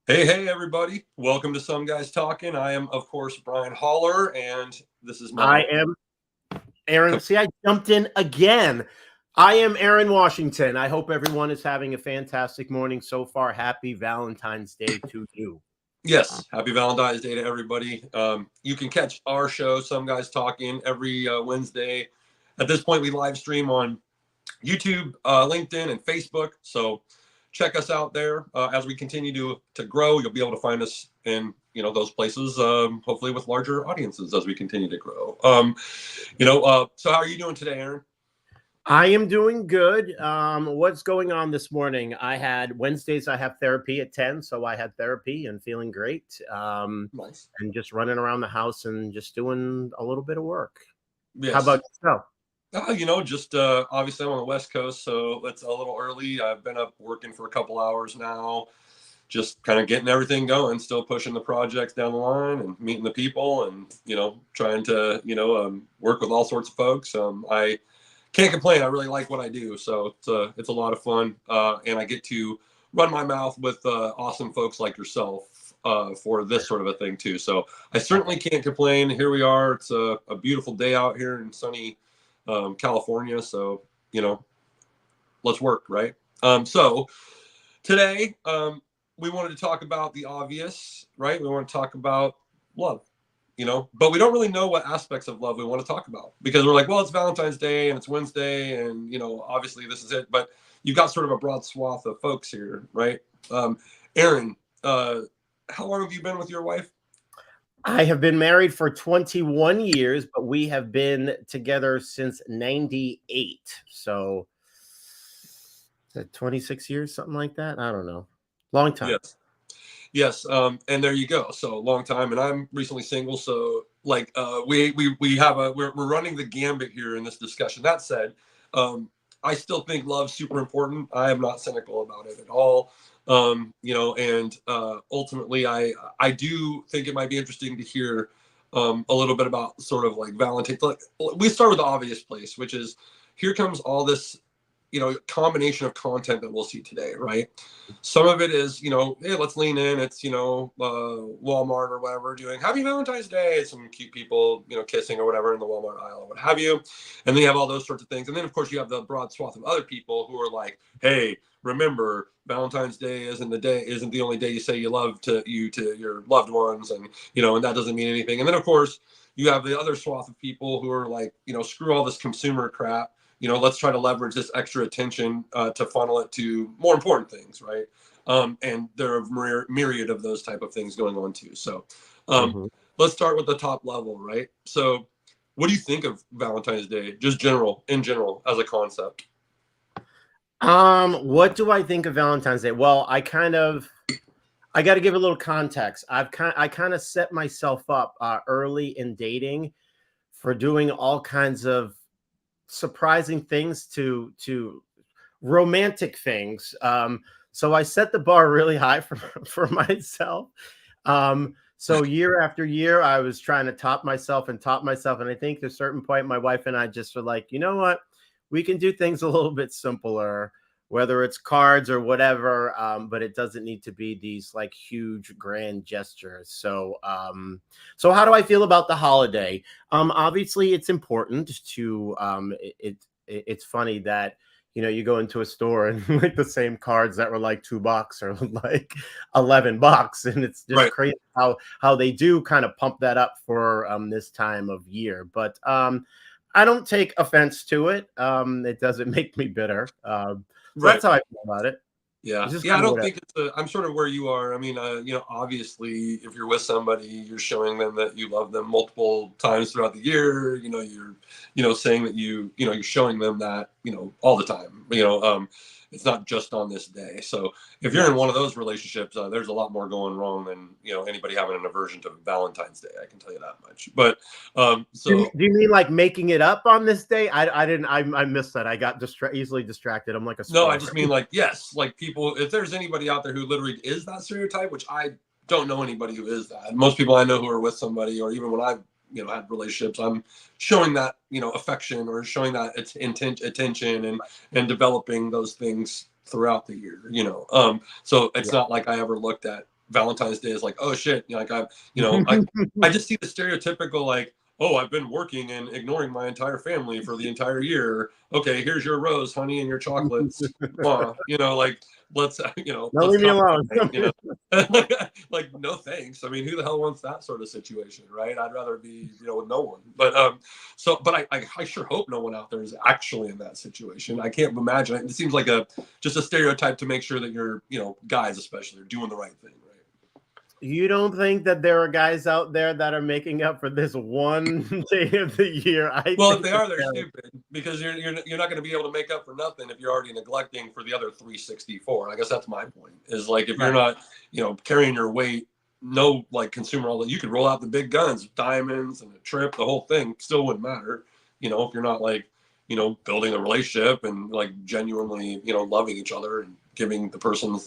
Hey, everybody. Welcome to Some Guys Talking. I am, of course, Brian Holler, and this is I my. am Aaron. See, I jumped in again. I am Aaron Washington. I hope everyone is having a fantastic morning so far. Happy Valentine's Day to you. Yes, happy Valentine's Day to everybody. You can catch our show, Some Guys Talking, every Wednesday. At this point, we live stream on YouTube, LinkedIn, and Facebook. So check us out there. As we continue to grow, you'll be able to find us in those places. Hopefully, with larger audiences as we continue to grow. So how are you doing today, Aaron? I am doing good. What's going on this morning? I had Wednesdays, I have therapy at 10. So I had therapy and feeling great. Nice. And just running around the house and just doing a little bit of work. How Yes. about yourself? Just obviously I'm on the West Coast, so it's a little early. I've been up working for a couple hours now, just kind of getting everything going, still pushing the projects down the line and meeting the people and, trying to, work with all sorts of folks. I can't complain. I really like what I do. So it's a lot of fun. And I get to run my mouth with awesome folks like yourself for this sort of a thing too. So I certainly can't complain. Here we are. It's a beautiful day out here in sunny California. So, let's work, right? So today, we wanted to talk about the obvious, right? We want to talk about love, but we don't really know what aspects of love we want to talk about because we're like, well, it's Valentine's Day and it's Wednesday and, obviously this is it. But you've got sort of a broad swath of folks here, right? Aaron, how long have you been with your wife? I have been married for 21 years, but we have been together since 98. So, is that 26 years, something like that? I don't know. Long time. Yes. Yes, and there you go. So long time, and I'm recently single. So like, we have we're running the gambit here in this discussion. That said, I still think love's super important. I am not cynical about it at all. And ultimately, I do think it might be interesting to hear a little bit about sort of like Valentine's. Like, we start with the obvious place, which is here comes all this combination of content that we'll see today, right? Some of it is, hey, let's lean in. It's, Walmart or whatever doing Happy Valentine's Day. Some cute people, kissing or whatever in the Walmart aisle or what have you. And then you have all those sorts of things. And then, of course, you have the broad swath of other people who are like, hey, remember, Valentine's Day isn't the only day you say you love to your loved ones. And that doesn't mean anything. And then, of course, you have the other swath of people who are like, screw all this consumer crap. Let's try to leverage this extra attention to funnel it to more important things, right? And there are myriad of those type of things going on too. So Mhm. let's start with the top level, right? So what do you think of Valentine's Day, just in general, as a concept? What do I think of Valentine's Day? Well, I got to give a little context. I kind of set myself up early in dating for doing all kinds of surprising things to romantic things. So I set the bar really high for for myself. So year after year, I was trying to top myself and top myself. And I think at a certain point, my wife and I just were like, you know what? We can do things a little bit simpler, whether it's cards or whatever. But it doesn't need to be these like huge grand gestures. So how do I feel about the holiday? Obviously, it's important to it's funny that you go into a store and like the same cards that were like $2 or like $11, and it's just Right. crazy how they do kind of pump that up for this time of year. But I don't take offense to it. It doesn't make me bitter. So Right. that's how I feel about it. Yeah. It's just Yeah. I kind of don't whatever. think I'm sort of where you are. I mean, obviously, if you're with somebody, you're showing them that you love them multiple times throughout the year. You're saying that you're showing them that, all the time. It's not just on this day. So if you're in one Yes. of those relationships, there's a lot more going wrong than, anybody having an aversion to Valentine's Day. I can tell you that much. But so Do you mean like making it up on this day? I didn't. I missed that. I got easily distracted. I'm like a no, I squirrel. just mean like, yes, like people, if there's anybody out there who literally is that stereotype, which I don't know anybody who is that. Most people I know who are with somebody, or even when I've, had relationships, I'm showing that, affection or showing that it's attention and developing those things throughout the year. So it's Yeah. not like I ever looked at Valentine's Day is like, oh shit, like I just see the stereotypical like, oh, I've been working and ignoring my entire family for the entire year. Okay, here's your rose, honey, and your chocolates. Like let's Now let's leave me talk alone. tonight. Like no thanks. I mean, who the hell wants that sort of situation, right? I'd rather be with no one. But I sure hope no one out there is actually in that situation. I can't imagine it. It seems like just a stereotype to make sure that you're guys especially are doing the right thing, right? You don't think that there are guys out there that are making up for this one day of the year? I Well, if think they that are, they're stupid because you're not going to be able to make up for nothing if you're already neglecting for the other 364. I guess that's my point. Is like if you're not, carrying your weight, no like consumer all that you could roll out the big guns, diamonds and a trip, the whole thing still wouldn't matter. If you're not like, building a relationship and like genuinely, loving each other and giving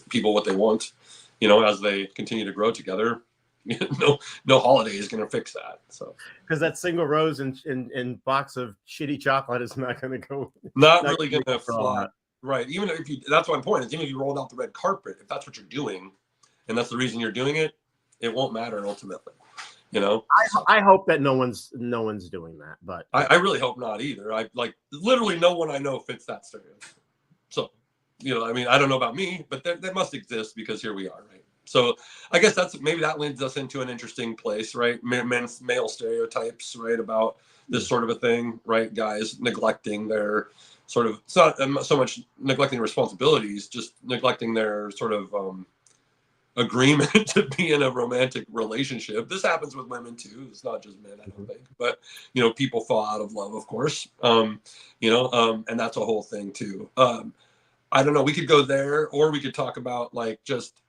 people what they want, as they continue to grow together. No holiday is going to fix that. So because that single rose and box of shitty chocolate is not going to go. Not really going to fly, right? Even if that's my point. Is even if you rolled out the red carpet, if that's what you're doing, and that's the reason you're doing it, it won't matter ultimately. I hope that no one's doing that, but I really hope not either. I like literally no one I know fits that stereotype. So, I mean, I don't know about me, but that must exist because here we are, right? So I guess maybe that leads us into an interesting place, right? Men's male stereotypes, right, about this sort of a thing, right? Guys neglecting their sort of, it's not so much neglecting responsibilities, just neglecting their sort of agreement to be in a romantic relationship. This happens with women too. It's not just men, I don't think, but people fall out of love, of course. And that's a whole thing too. I don't know. We could go there, or we could talk about like just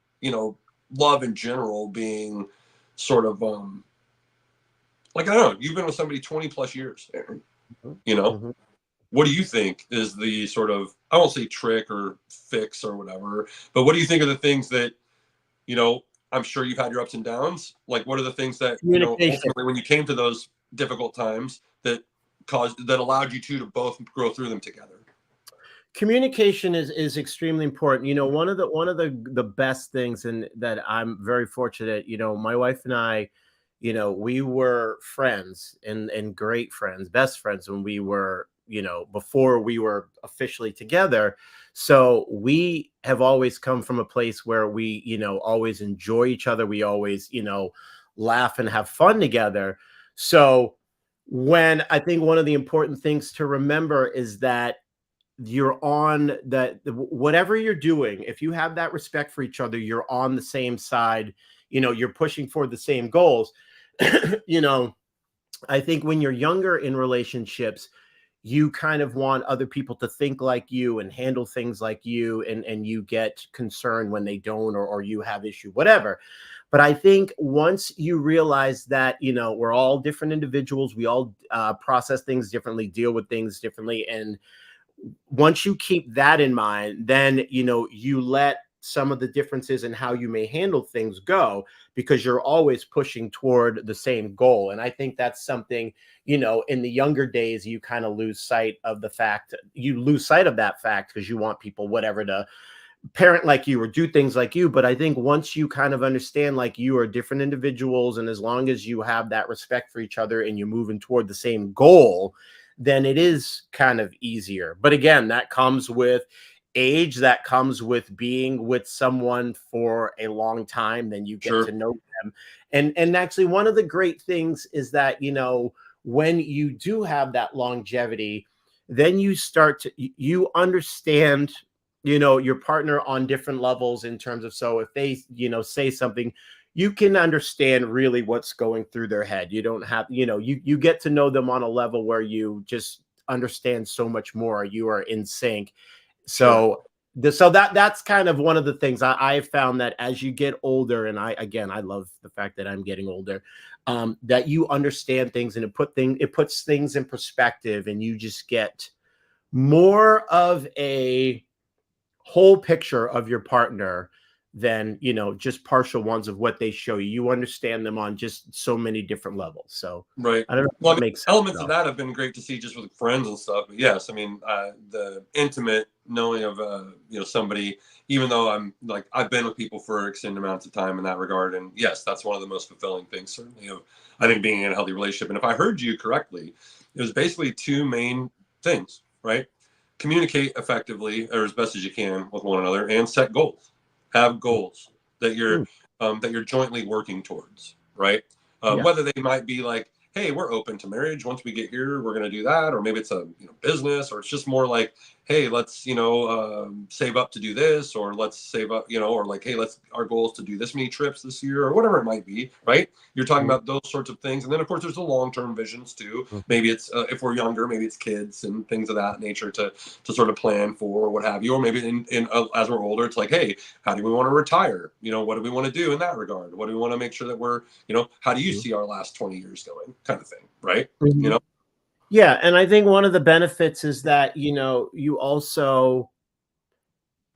love in general being sort of like I don't know. You've been with somebody 20 plus years, Aaron. What do you think is the sort of, I won't say trick or fix or whatever, but what do you think are the things that I'm sure you've had your ups and downs. Like, what are the things that ultimately, when you came to those difficult times, that allowed you to both grow through them together? Communication is extremely important. One of the best things, and that I'm very fortunate. My wife and I, we were friends and great friends, best friends when we were, before we were officially together. So we have always come from a place where we, always enjoy each other. We always, laugh and have fun together. So when I think one of the important things to remember is that you're on that, whatever you're doing, if you have that respect for each other, you're on the same side, you're pushing for the same goals. I think when you're younger in relationships, you kind of want other people to think like you and handle things like you, and you get concerned when they don't, or you have issue, whatever. But I think once you realize that, we're all different individuals, we all process things differently, deal with things differently. And once you keep that in mind, then, you let some of the differences in how you may handle things go, because you're always pushing toward the same goal. And I think that's something, in the younger days, you kind of lose sight of that fact, because you want people, whatever, to parent like you or do things like you. But I think once you kind of understand, like, you are different individuals, and as long as you have that respect for each other and you're moving toward the same goal, then it is kind of easier. But again, that comes with age, that comes with being with someone for a long time. Then you get to know them. And actually, one of the great things is that, when you do have that longevity, then you understand, your partner on different levels, in terms of, so if they, say something, you can understand really what's going through their head. You don't have, you get to know them on a level where you just understand so much more. You are in sync. So that's kind of one of the things I've found, that as you get older, and I love the fact that I'm getting older, that you understand things, and it puts things in perspective, and you just get more of a whole picture of your partner than, just partial ones of what they show you. You understand them on just so many different levels. So Right. I don't know Well, I if it mean, makes sense elements of though. that have been great to see just with friends and stuff. But yes, I mean, the intimate knowing of somebody, even though I'm like I've been with people for extended amounts of time in that regard, and yes, that's one of the most fulfilling things certainly of I think being in a healthy relationship. And if I heard you correctly, it was basically two main things, right? Communicate effectively or as best as you can with one another, and set goals. Have goals Mm, that you're jointly working towards, right? yeah. Whether they might be like, hey, we're open to marriage. Once we get here, we're going to do that. Or maybe it's a business, or it's just more like, hey, let's save up to do this, or let's save up, or like, hey, let's our goal is to do this many trips this year, or whatever it might be, right? You're talking Mhm, about those sorts of things, and then of course there's the long-term visions too. mhm, Maybe it's if we're younger, maybe it's kids and things of that nature to sort of plan for, or what have you, or maybe as we're older, it's like, hey, how do we want to retire? What do we want to do in that regard? What do we want to make sure that we're how do you mhm, see our last 20 years going, kind of thing, right? you mhm. know Yeah, and I think one of the benefits is that, you also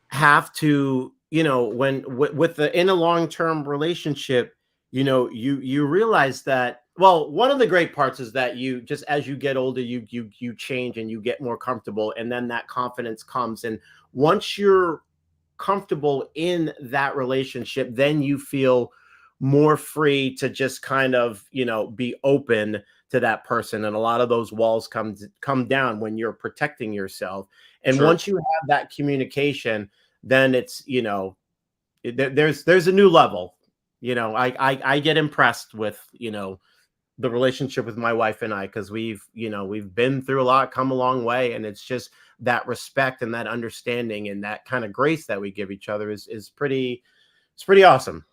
have to, when with the in a long-term relationship, you realize that, well, one of the great parts is that you just, as you get older, you change and you get more comfortable, and then that confidence comes. And once you're comfortable in that relationship, then you feel more free to just kind of, be open to that person. And a lot of those walls come down when you're protecting yourself. And sure. once you have that communication, then it's, there's a new level. I get impressed with, the relationship with my wife and I, because we've been through a lot, come a long way, and it's just that respect and that understanding and that kind of grace that we give each other is pretty, it's pretty awesome.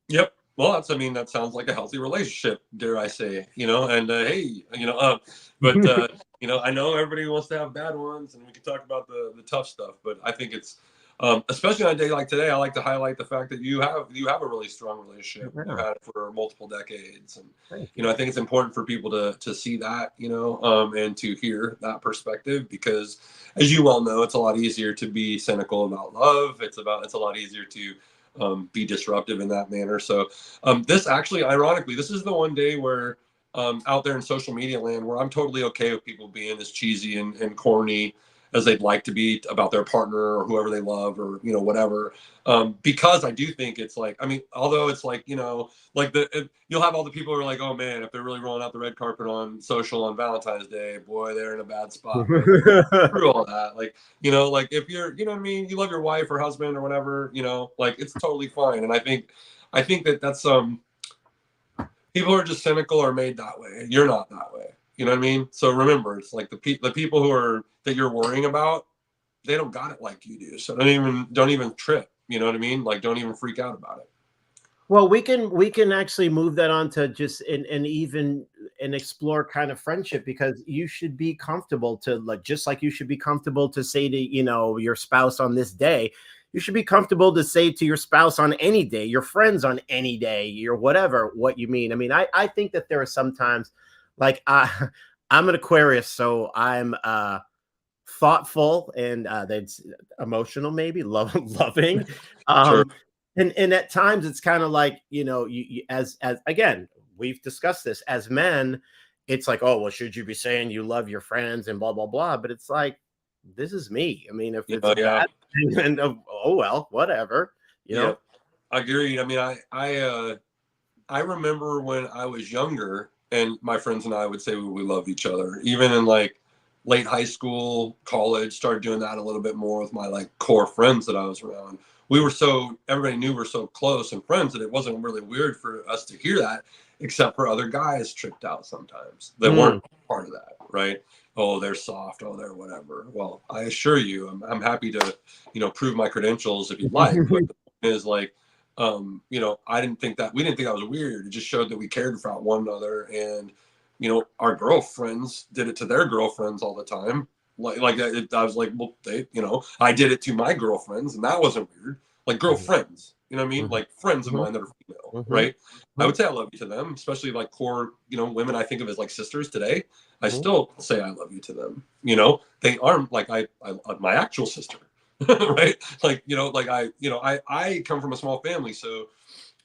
Yep. Well, I mean, that sounds like a healthy relationship, dare I say, and hey, but I know everybody wants to have bad ones, and we can talk about the tough stuff, but I think it's especially on a day like today, I like to highlight the fact that you have a really strong relationship. You've Yeah, had it for multiple decades, and thank you. I think it's important for people to see that, and to hear that perspective, because as you well know, it's a lot easier to be cynical about love. It's a lot easier to be disruptive in that manner. So this actually, ironically, this is the one day where out there in social media land where I'm totally okay with people being as cheesy and corny as they'd like to be about their partner or whoever they love, or whatever, because I do think it's like, I mean, although it's like, like you'll have all the people who are like, oh man, if they're really rolling out the red carpet on social on Valentine's Day, boy, they're in a bad spot, right? Through all that, like, like if you're, what I mean, you love your wife or husband or whatever, like it's totally fine. And I think that that's people are just cynical or made that way. You're not that way. You know what I mean? So remember, it's like the people who are that you're worrying about, they don't got it like you do. So don't even trip. You know what I mean? Like don't even freak out about it. Well, we can actually move that on to just and even and explore kind of friendship, because you should be comfortable to, like, just like you should be comfortable to say to, your spouse on this day, you should be comfortable to say to your spouse on any day, your friends on any day, your whatever, what you mean. I mean, I think that there are sometimes, like, I'm an Aquarius, so I'm thoughtful and that's emotional, maybe loving. Sure. um and at times it's kind of like, as again, we've discussed this as men, it's like, oh well, should you be saying you love your friends and blah blah blah, but it's like, this is me. I mean, if it's a Yeah. bad thing, then oh well, whatever, you Yeah. know. I agree. I mean, I remember when I was younger, and my friends and I would say we love each other, even in like late high school, college. Started doing that a little bit more with my like core friends that I was around. Everybody knew we're so close and friends that it wasn't really weird for us to hear that, except for other guys tripped out sometimes that weren't Mm. part of that, right? Oh, they're soft. Oh, they're whatever. Well, I assure you, I'm happy to, prove my credentials if you'd like. But the point is like, I didn't think that we didn't think that was weird. It just showed that we cared about one another, and our girlfriends did it to their girlfriends all the time. I was like, well, I did it to my girlfriends, and that wasn't weird. Like Mhm, girlfriends, you know what I mean? mhm, Like friends of mhm, mine that are female, mhm, right? I would say I love you to them, especially like core, women I think of as like sisters today. I mhm, still say I love you to them. They aren't like I my actual sister. right? Like, like I come from a small family, so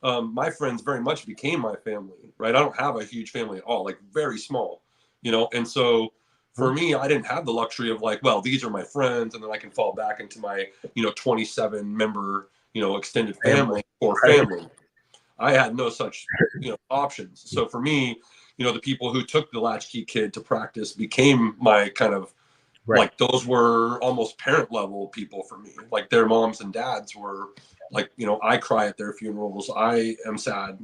my friends very much became my family, right? I don't have a huge family at all, like very small, and so for Mhm. me, I didn't have the luxury of like, well, these are my friends, and then I can fall back into my, 27 member, extended Family, family or right? family. I had no such, options. So for me, the people who took the latchkey kid to practice became my kind of, Right. like, those were almost parent level people for me. Like their moms and dads were like, I cry at their funerals. I am sad.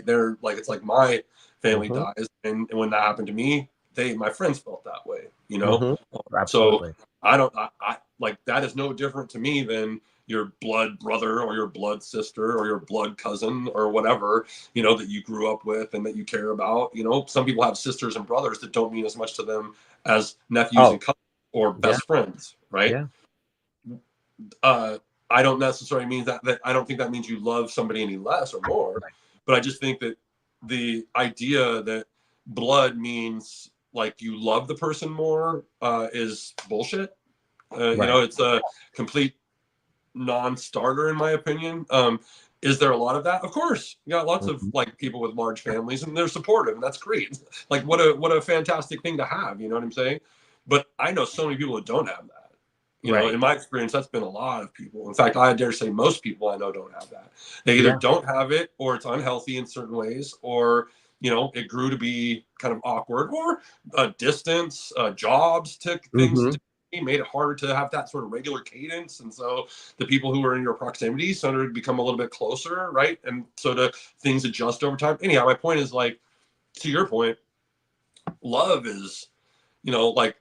They're like, it's like my family Hmm. dies. And when that happened to me, my friends felt that way, Hmm. So Absolutely. I like, that is no different to me than your blood brother or your blood sister or your blood cousin or whatever, that you grew up with and that you care about. Some people have sisters and brothers that don't mean as much to them as nephews and Oh, cousins or yeah, best friends, right? yeah, Uh, I don't necessarily mean that I don't think that means you love somebody any less or more, right, but I just think that the idea that blood means like you love the person more is bullshit. right. It's a complete non-starter in my opinion. Is there a lot of that? Of course, you got lots of Mhm. like people with large families, and they're supportive, and that's great. Like what a fantastic thing to have. You know what I'm saying? But I know so many people that don't have that. Right. In my experience, that's been a lot of people. In fact, I dare say most people I know don't have that. They either Yeah. don't have it, or it's unhealthy in certain ways, or it grew to be kind of awkward, or distance, jobs took things Hmm. made it harder to have that sort of regular cadence, and so the people who are in your proximity started to become a little bit closer, right? And so the things adjust over time. Anyhow, my point is, like, to your point, love is, like,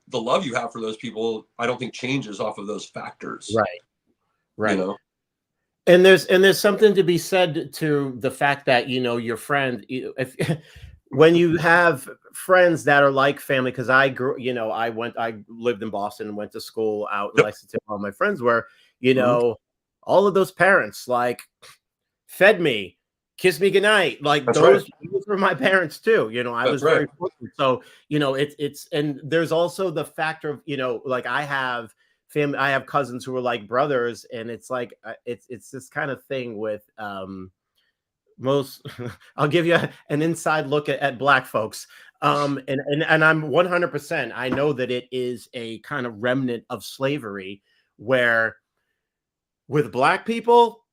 the love you have for those people, I don't think changes off of those factors, Right. you Right. know? And there's something to be said to the fact that your friend, if when you have friends that are like family, because I grew, I lived in Boston and went to school out in Yep. Lexington. All my friends were, you Mhm. know, all of those parents like fed me, kissed me goodnight. Like That's right. those were my parents too. I That's was right. very fortunate. So, it's and there's also the factor of, like I have cousins who are like brothers, and it's like it's this kind of thing with most I'll give you an inside look at black folks. And I'm 100%, I know that it is a kind of remnant of slavery where with black people,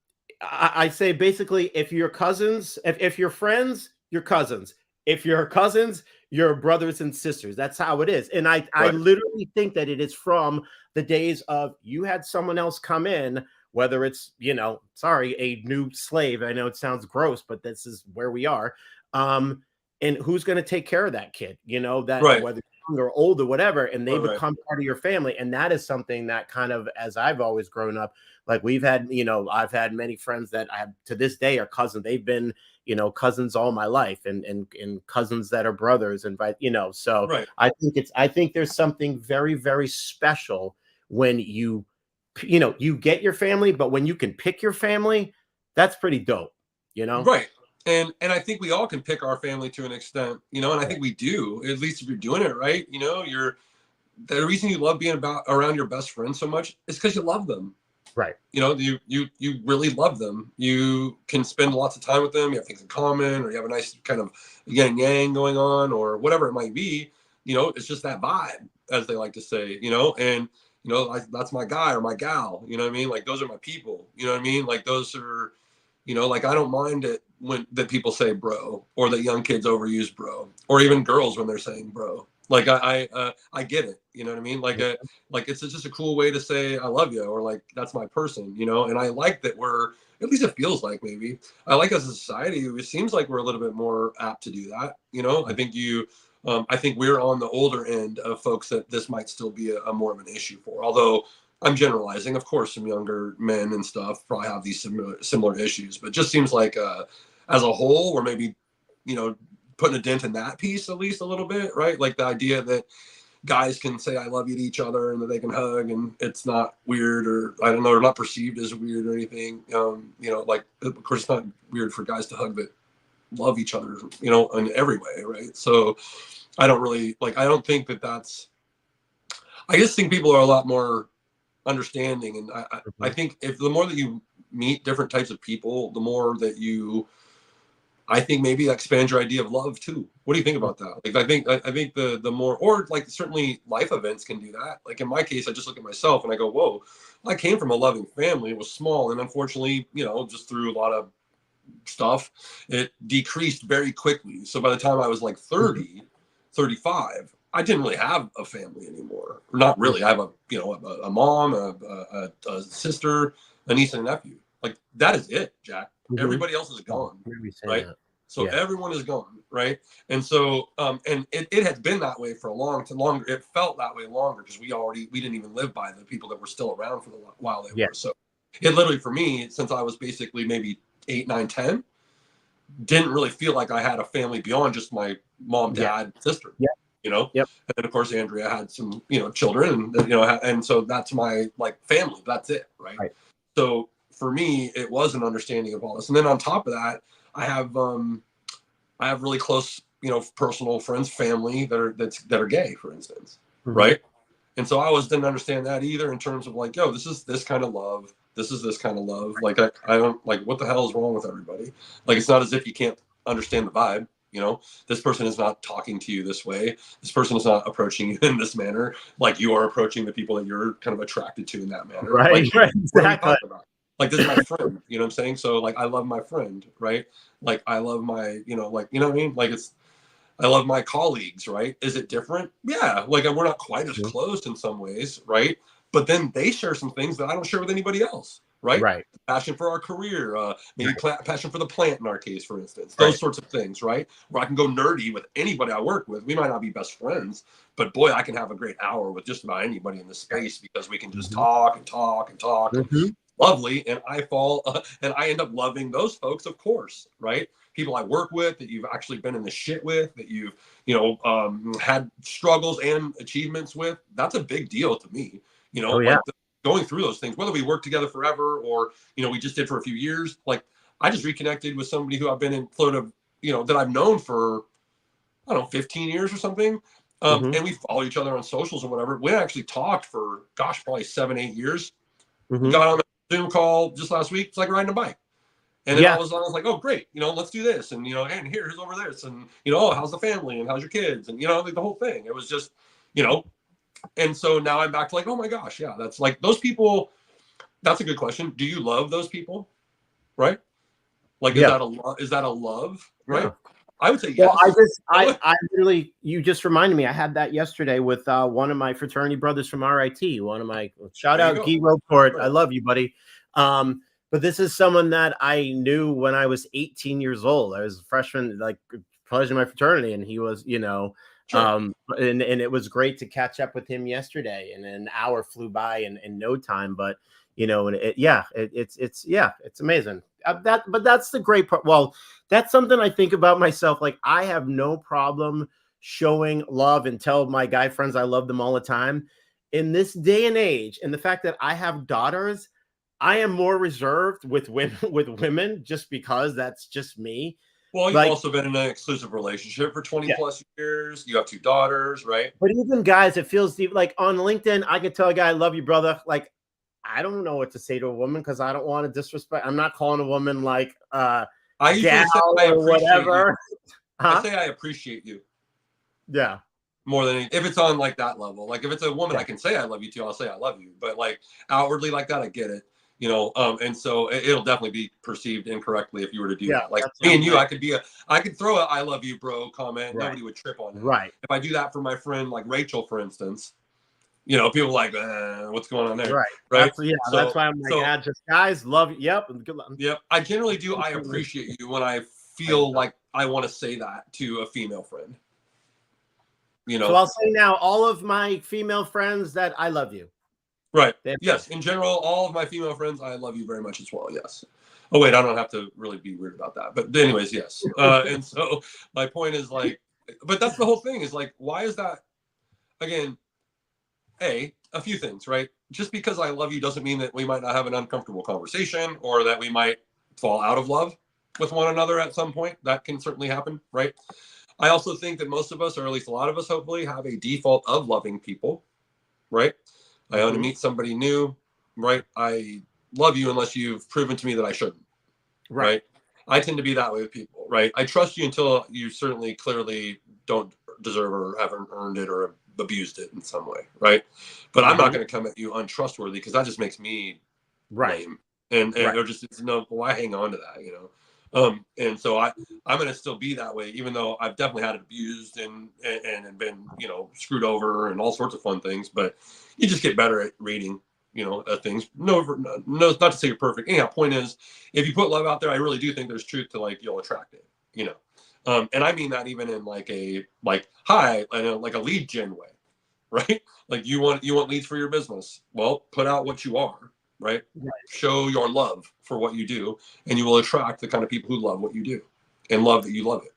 I say basically, if you're cousins, if you're friends, you're cousins. If you're cousins, you're brothers and sisters. That's how it is. And I Right. literally think that it is from the days of you had someone else come in, whether it's, sorry, a new slave. I know it sounds gross, but this is where we are. Um, and who's going to take care of that kid, that Right. whether young or old or whatever, and they Right. Right. become part of your family. And that is something that kind of, as I've always grown up, like we've had, I've had many friends that I have to this day are cousins. They've been, cousins all my life, and cousins that are brothers, and so Right. I think there's something very, very special when you get your family, but when you can pick your family, that's pretty dope, you know? Right. And I think we all can pick our family to an extent, and I Right. think we do, at least if you're doing it right. You're the reason you love being around your best friend so much is because you love them. Right. You really love them. You can spend lots of time with them. You have things in common, or you have a nice kind of yin yang going on, or whatever it might be. It's just that vibe, as they like to say. And that's my guy or my gal. You know what I mean? Like, those are my people. You know what I mean? Like, those are, like, I don't mind it when that people say bro, or that young kids overuse bro, or even girls when they're saying bro. Like, I get it. You know what I mean? Like it's just a cool way to say I love you, or like that's my person. And I like that we're, at least it feels like, maybe I like, as a society, it seems like we're a little bit more apt to do that. I think we're on the older end of folks that this might still be a more of an issue for. Although I'm generalizing, of course, some younger men and stuff probably have these similar issues, but it just seems like as a whole, we're maybe you know putting a dent in that piece at least a little bit, right? Like the idea that guys can say I love you to each other and that they can hug and it's not weird, or I don't know, or not perceived as weird or anything. Like, of course it's not weird for guys to hug that love each other, in every way, right? So I don't think that that's, I just think people are a lot more understanding. And I Mhm. think if the more that you meet different types of people, the more that I think maybe expand your idea of love too. What do you think about that? Like, I think the more, or like certainly life events can do that. Like in my case, I just look at myself and I go, whoa, I came from a loving family. It was small, and unfortunately, just through a lot of stuff, it decreased very quickly. So by the time I was like Mhm. 30, 35, I didn't really have a family anymore. Not really. I have a mom, a sister, a niece, and a nephew. Like that is it, Jack. Mhm. Everybody else is Oh, gone, maybe saying right? that. So Yeah. everyone is gone, right? And so, and it has been that way for a long time, longer. It felt that way longer because we didn't even live by the people that were still around for the while they Yeah. were. So it literally for me, since I was basically maybe 8, 9, 10, didn't really feel like I had a family beyond just my mom, Yeah. dad, sister, Yeah. you know? Yep. And then of course Andrea had some, children, and and so that's my like family. That's it, right? Right. So for me, it was an understanding of all this. And then on top of that, I have I have really close, personal friends, family that are gay, for instance, Mhm. right? And so I always didn't understand that either in terms of like, yo, this is this kind of love. This is this kind of love. Like I don't like what the hell is wrong with everybody? Like it's not as if you can't understand the vibe. This person is not talking to you this way. This person is not approaching you in this manner. Like you are approaching the people that you're kind of attracted to in that manner. Right. Like Right. what are we Exactly. talking about? Like this is my friend. You know what I'm saying? So like I love my friend, right? Like I love my, like what I mean? Like I love my colleagues, right? Is it different? Yeah, like we're not quite as Mhm. close in some ways, right? But then they share some things that I don't share with anybody else, right? Right. Passion for our career, maybe Right. passion for the plant in our case, for instance, those Right. sorts of things, right? Where I can go nerdy with anybody I work with. We might not be best friends, but boy, I can have a great hour with just about anybody in this Right. space because we can just Mhm. talk and talk and talk and Mhm. lovely. And I fall and I end up loving those folks, of course, right? People I work with that you've actually been in the shit with, that you've had struggles and achievements with. That's a big deal to me. Oh yeah. Like going through those things, whether we work together forever or we just did for a few years. Like I just reconnected with somebody who I've been in Florida, that I've known for I don't know 15 years or something. Mhm. And we follow each other on socials or whatever. We actually talked for gosh, probably 7, 8 years. Mhm. Got on a Zoom call just last week. It's like riding a bike. And then Yeah. I was like, oh, great, let's do this. And, and here's over this. And, oh, how's the family and how's your kids? And, like the whole thing. It was just, you know, and so now I'm back to like, oh my gosh, yeah, that's like those people. That's a good question. Do you love those people? Right? Like, Yeah. is that a love? Yeah. Right? I would say Well, yes. I literally, you just reminded me. I had that yesterday with one of my fraternity brothers from RIT. One of my shout There you out go. Guy Roport. I Right. love you, buddy. But this is someone that I knew when I was 18 years old. I was a freshman, like pledged in my fraternity, and he was, Sure. and it was great to catch up with him yesterday. And an hour flew by in no time. But and it's amazing. But that's the great part. Well, that's something I think about myself. Like I have no problem showing love and tell my guy friends I love them all the time. In this day and age, and the fact that I have daughters, I am more reserved with women just because that's just me. Well, you've Like, also been in an exclusive relationship for 20 yeah. plus years. You have 2 daughters, right? But even guys, it feels deep. Like on LinkedIn, I can tell a guy, I love you, brother. Like, I don't know what to say to a woman because I don't want to disrespect. I'm not calling a woman like I gal usually say I or appreciate you. whatever. I Huh? say I appreciate you. Yeah. More than if it's on like that level. Like if it's a woman Yeah. I can say I love you to, I'll say I love you. But like outwardly like that, I get it. And so it'll definitely be perceived incorrectly if you were to do Yeah. that. Like That's what me I'm and you, saying. I could throw a I love you, bro comment. Right. Nobody would trip on that. Right. If I do that for my friend like Rachel, for instance, people are like, what's going on there? Right. Right. That's So why I'm like, so just guys, love you. Yep. And good luck. yeah, I generally do I appreciate you when I feel like I want to say that to a female friend. You So know, I'll say now, all of my female friends that I love you. Right. They- Yes. In general, all of my female friends, I love you very much as well. Yes. Oh wait, I don't have to really be weird about that. But anyways, yes. And so my point is like, but that's the whole thing is like, why is that? Again, a few things, right? Just because I love you doesn't mean that we might not have an uncomfortable conversation or that we might fall out of love with one another at some point. That can certainly happen, right? I also think that most of us, or at least a lot of us, hopefully, have a default of loving people, right? I want to meet somebody new, right? I love you unless you've proven to me that I shouldn't, right? I tend to be that way with people, right? I trust you until you certainly clearly don't deserve or haven't earned it or abused it in some way, right? But I'm not going to come at you untrustworthy because that just makes me lame, and or just it's no, why hang on to that, you know? And so I'm going to still be that way, even though I've definitely had it abused and been, you know, screwed over and all sorts of fun things. But you just get better at reading, you know, things. No, not to say you're perfect. Anyhow, point is, if you put love out there, I really do think there's truth to like you'll attract it, you know. And I mean that even in like a hi, like a lead gen way, right? Like you want leads for your business. Well, put out what you are, right? Show your love for what you do, and you will attract the kind of people who love what you do and love that you love it.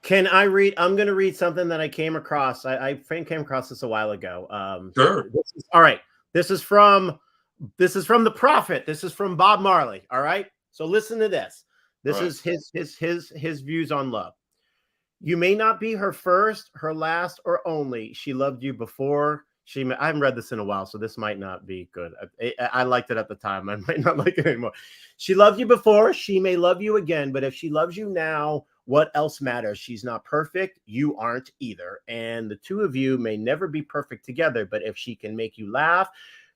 Can I read? I'm going to read something that I came across. I came across this a while ago. Sure. All right. This is from the prophet. This is from Bob Marley. All right. So listen to this. This is his views on love. You may not be her first, her last, or only. She loved you before. I haven't read this in a while, so this might not be good. I liked it at the time. I might not like it anymore. She loved you before. She may love you again, but if she loves you now, what else matters? She's not perfect. You aren't either. And the two of you may never be perfect together, but if she can make you laugh,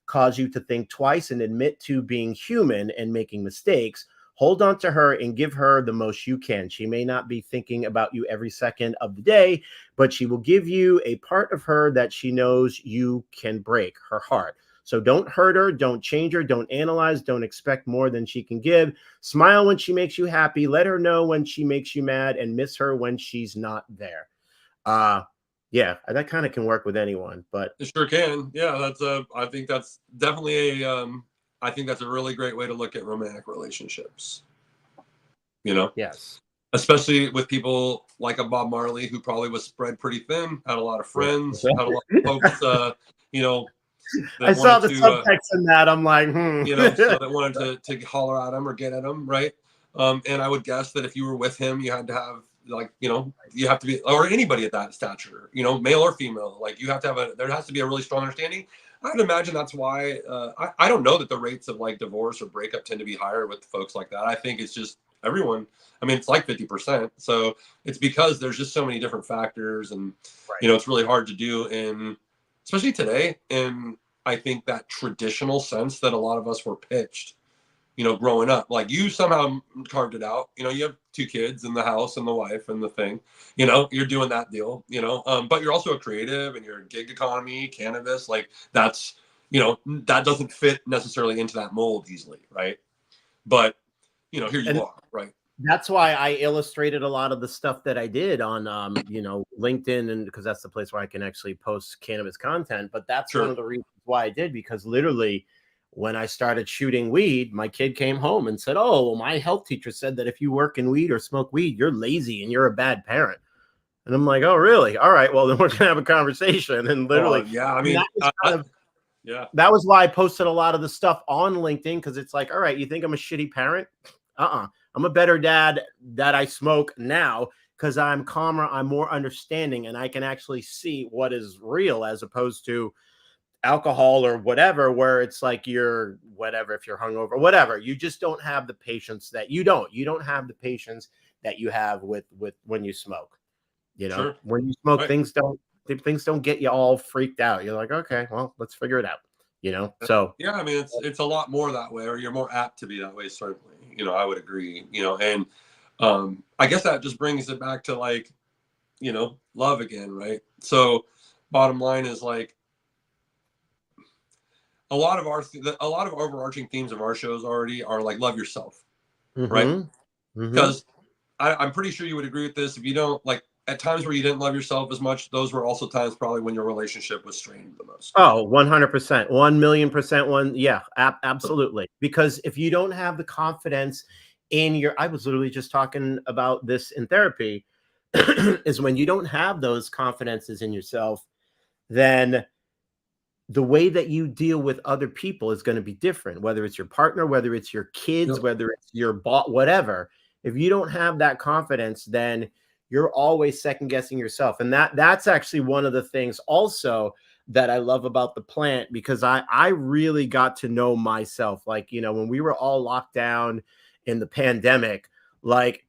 cause you to think twice, and admit to being human and making mistakes, hold on to her and give her the most you can. She may not be thinking about you every second of the day, but she will give you a part of her that she knows you can break, her heart. So don't hurt her, don't change her, don't analyze, don't expect more than she can give. Smile when she makes you happy, let her know when she makes you mad, and miss her when she's not there. Yeah, that kind of can work with anyone, but it sure can. Yeah, I think that's definitely I think that's a really great way to look at romantic relationships. You know? yes. Especially with people like a Bob Marley, who probably was spread pretty thin, had a lot of friends, had a lot of folks, you know, I that saw wanted the to, subtext in that. I'm like, you know, so that wanted to holler at him or get at him, right? And I would guess that if you were with him, you had to have like, you know, you have to be, or anybody at that stature, you know, male or female, like you have to have there has to be a really strong understanding. I would imagine that's why I don't know that the rates of like divorce or breakup tend to be higher with folks like that. I think it's just everyone. I mean, it's like 50%. So it's because there's just so many different factors, and you know, it's really hard to do in, especially today. And I think that traditional sense that a lot of us were pitched, you know, growing up, like you somehow carved it out. You know, you have 2 kids in the house and the wife and the thing, you know, you're doing that deal, you know, but you're also a creative and you're a gig economy, cannabis, like that's, you know, that doesn't fit necessarily into that mold easily. Right. But, you know, here you are. Right. That's why I illustrated a lot of the stuff that I did on, you know, LinkedIn, and because that's the place where I can actually post cannabis content. But that's one of the reasons why I did, because literally when I started shooting weed, my kid came home and said, "Oh, well, my health teacher said that if you work in weed or smoke weed, you're lazy and you're a bad parent." And I'm like, "Oh, really? All right, well, then we're gonna have a conversation." And literally, yeah, I mean, yeah, that was why I posted a lot of the stuff on LinkedIn, because it's like, all right, you think I'm a shitty parent? I'm a better dad that I smoke now, because I'm calmer, I'm more understanding, and I can actually see what is real, as opposed to alcohol or whatever, where it's like you're whatever, if you're hungover, whatever, you just don't have the patience that you don't have the patience that you have with when you smoke. You know, when you smoke, things don't get you all freaked out. You're like, okay, well, let's figure it out. You know, so yeah, I mean, it's a lot more that way, or you're more apt to be that way. Certainly, you know, I would agree. You know, and I guess that just brings it back to like, you know, love again, right? So, bottom line is like a lot of overarching themes of our shows already are like love yourself, right? Because I'm pretty sure you would agree with this. If you don't, like, at times where you didn't love yourself as much, those were also times probably when your relationship was strained the most. Oh, 100%, 1,000,000%. Yeah, absolutely. Because if you don't have the confidence in I was literally just talking about this in therapy, is when you don't have those confidences in yourself, then the way that you deal with other people is going to be different, whether it's your partner, whether it's your kids, whether it's your boss, whatever. If you don't have that confidence, then you're always second guessing yourself. And that's actually one of the things also that I love about the plant, because I really got to know myself. Like, when we were all locked down in the pandemic, like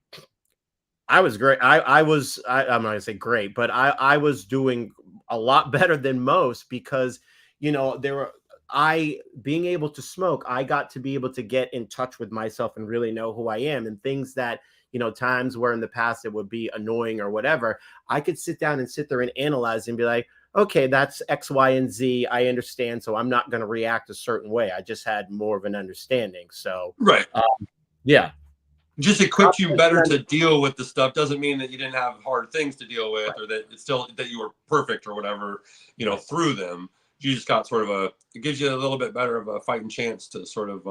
I was great. I'm not gonna say great, but I was doing a lot better than most, because there were I being able to smoke, I got to be able to get in touch with myself and really know who I am, and things that times where in the past it would be annoying or whatever, I could sit there and analyze and be like, okay, that's X, Y, and Z. I understand, so I'm not going to react a certain way. I just had more of an understanding. So, Right. yeah. Just equipped you better to deal with the stuff. Doesn't mean that you didn't have hard things to deal with, or that it's still that you were perfect or whatever, through them. You just got sort of it gives you a little bit better of a fighting chance to sort of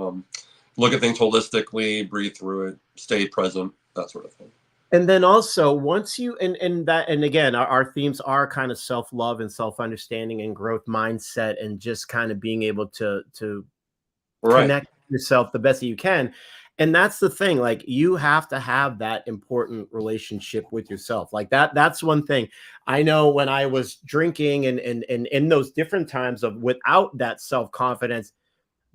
look at things holistically, breathe through it, stay present, that sort of thing. And then also, once you and again, our themes are kind of self-love and self-understanding and growth mindset, and just kind of being able to Right. connect yourself the best that you can. And that's the thing, like, you have to have that important relationship with yourself. Like, that's one thing I know. When I was drinking and in those different times of without that self-confidence,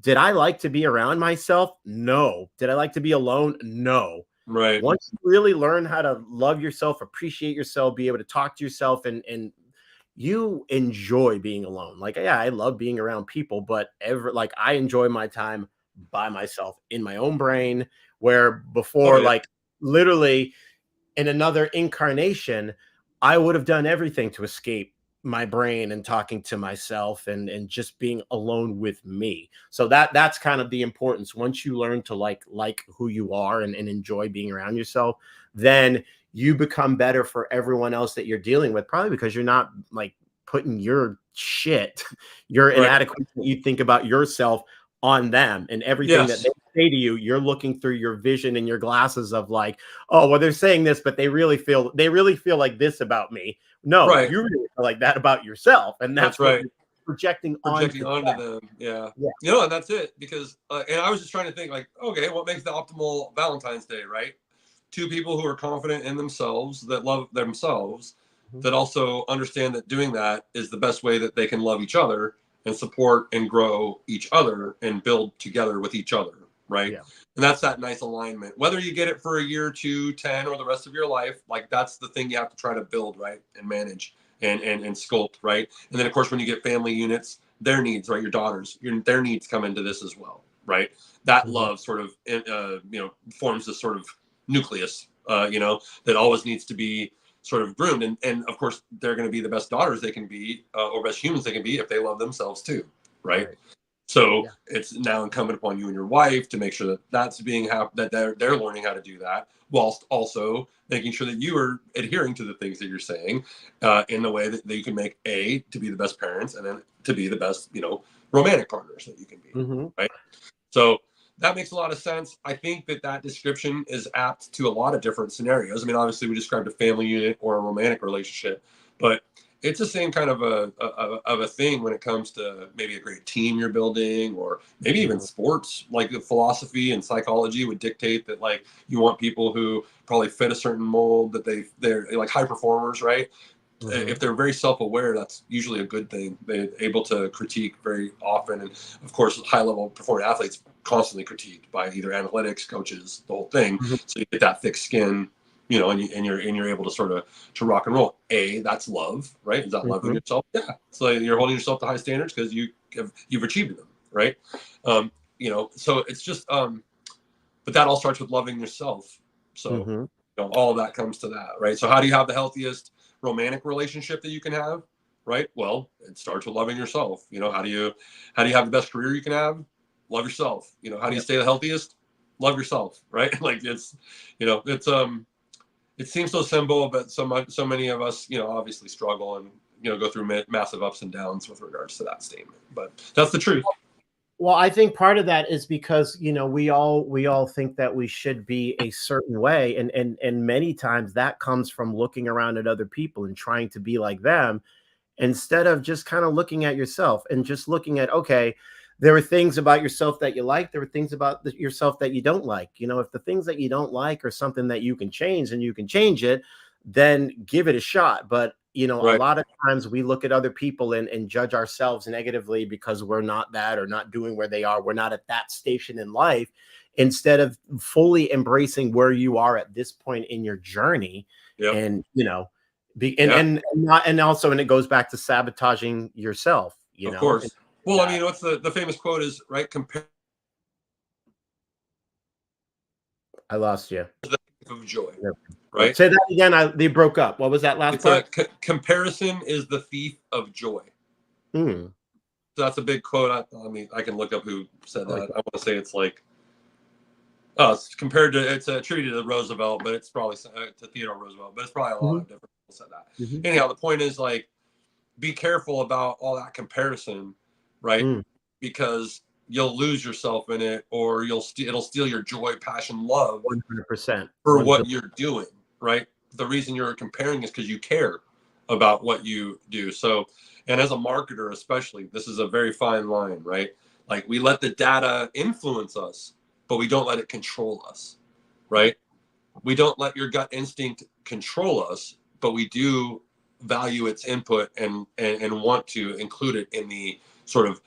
did I like to be around myself? No. Did I like to be alone? No. Right. Once you really learn how to love yourself, appreciate yourself, be able to talk to yourself, and you enjoy being alone. Like, yeah, I love being around people, but I enjoy my time by myself in my own brain, where Oh before, yeah. like, literally in another incarnation, I would have done everything to escape my brain and talking to myself, and just being alone with me. So that's kind of the importance. Once you learn to like who you are, and enjoy being around yourself, then you become better for everyone else that you're dealing with, probably because you're not like putting your shit, your Right. inadequacy that you think about yourself, on them, and everything that Yes. they say to you, you're looking through your vision and your glasses of like, oh, well, they're saying this, but they really feel like this about me. No, Right. you really feel like that about yourself, and That's that's what right. you're projecting Projecting onto onto them. them. Yeah. Yeah. And that's it. Because and I was just trying to think, like, okay, what makes the optimal Valentine's Day, right? Two people who are confident in themselves, that love themselves, Mhm. that also understand that doing that is the best way that they can love each other and support and grow each other and build together with each other, right? Yeah. And that's that nice alignment. Whether you get it for a year, two, 10, or the rest of your life, like, that's the thing you have to try to build, right? And manage and sculpt, right? And then, of course, when you get family units, their needs, right? Your daughters, their needs come into this as well, right? That Mhm. love sort of, forms this sort of nucleus, that always needs to be sort of groomed. And of course, they're going to be the best daughters they can be, or best humans they can be, if they love themselves too, right? Right. So Yeah. it's now incumbent upon you and your wife to make sure that that's being that they're learning how to do that, whilst also making sure that you are adhering to the things that you're saying, in the way that you can make to be the best parents, and then to be the best, romantic partners that you can be, Mhm. right? So that makes a lot of sense. I think that description is apt to a lot of different scenarios. I mean, obviously, we described a family unit or a romantic relationship, but it's the same kind of a thing when it comes to maybe a great team you're building, or maybe even Mhm. sports. Like, the philosophy and psychology would dictate that, like, you want people who probably fit a certain mold, that they're like high performers, right? If Mhm. they're very self-aware, that's usually a good thing. They're able to critique very often, and of course, high-level performing athletes constantly critiqued by either analytics, coaches, the whole thing. Mhm. So you get that thick skin, and you're able to sort of to rock and roll. That's love, right? Is that loving Mhm. yourself? Yeah. So you're holding yourself to high standards because you've achieved them, right? So it's just but that all starts with loving yourself. So, Mhm. all of that comes to that, right? So how do you have the healthiest romantic relationship that you can have, right? Well, it starts with loving yourself. How do you have the best career you can have? Love yourself. How do you Yep. stay the healthiest? Love yourself, right? Like, it's it seems so simple, but so many of us, obviously struggle and go through massive ups and downs with regards to that statement. But that's the truth. Well, I think part of that is because we all think that we should be a certain way, and many times that comes from looking around at other people and trying to be like them, instead of just kind of looking at yourself and just looking at, okay, there are things about yourself that you like, there are things about yourself that you don't like. If the things that you don't like are something that you can change, and you can change it, then give it a shot. But a Right. lot of times we look at other people and judge ourselves negatively because we're not that or not doing where they are. We're not at that station in life, instead of fully embracing where you are at this point in your journey. Yep. And be Yeah. and also, and it goes back to sabotaging yourself, Of and course. Well, I that. mean, what's the famous quote is, right? Compare I lost you. of joy, Yeah. right? Say that again. They broke up. What was that last It's a part? comparison is the thief of joy. Hmm. So that's a big quote. I mean, I can look up who said I like that. that. I want to say it's like, oh, it's attributed to Roosevelt, but it's probably to Theodore Roosevelt, but it's probably a lot Mhm, of different people said that. mhm. Anyhow, the point is, like, be careful about all that comparison, right? Mm, Because you'll lose yourself in it, or it'll steal your joy, passion, love 100%. for 1 what you're doing, right? The reason you're comparing is because you care about what you do. So, and as a marketer, especially, this is a very fine line, right? Like, we let the data influence us, but we don't let it control us, right? We don't let your gut instinct control us, but we do value its input and want to include it in the sort of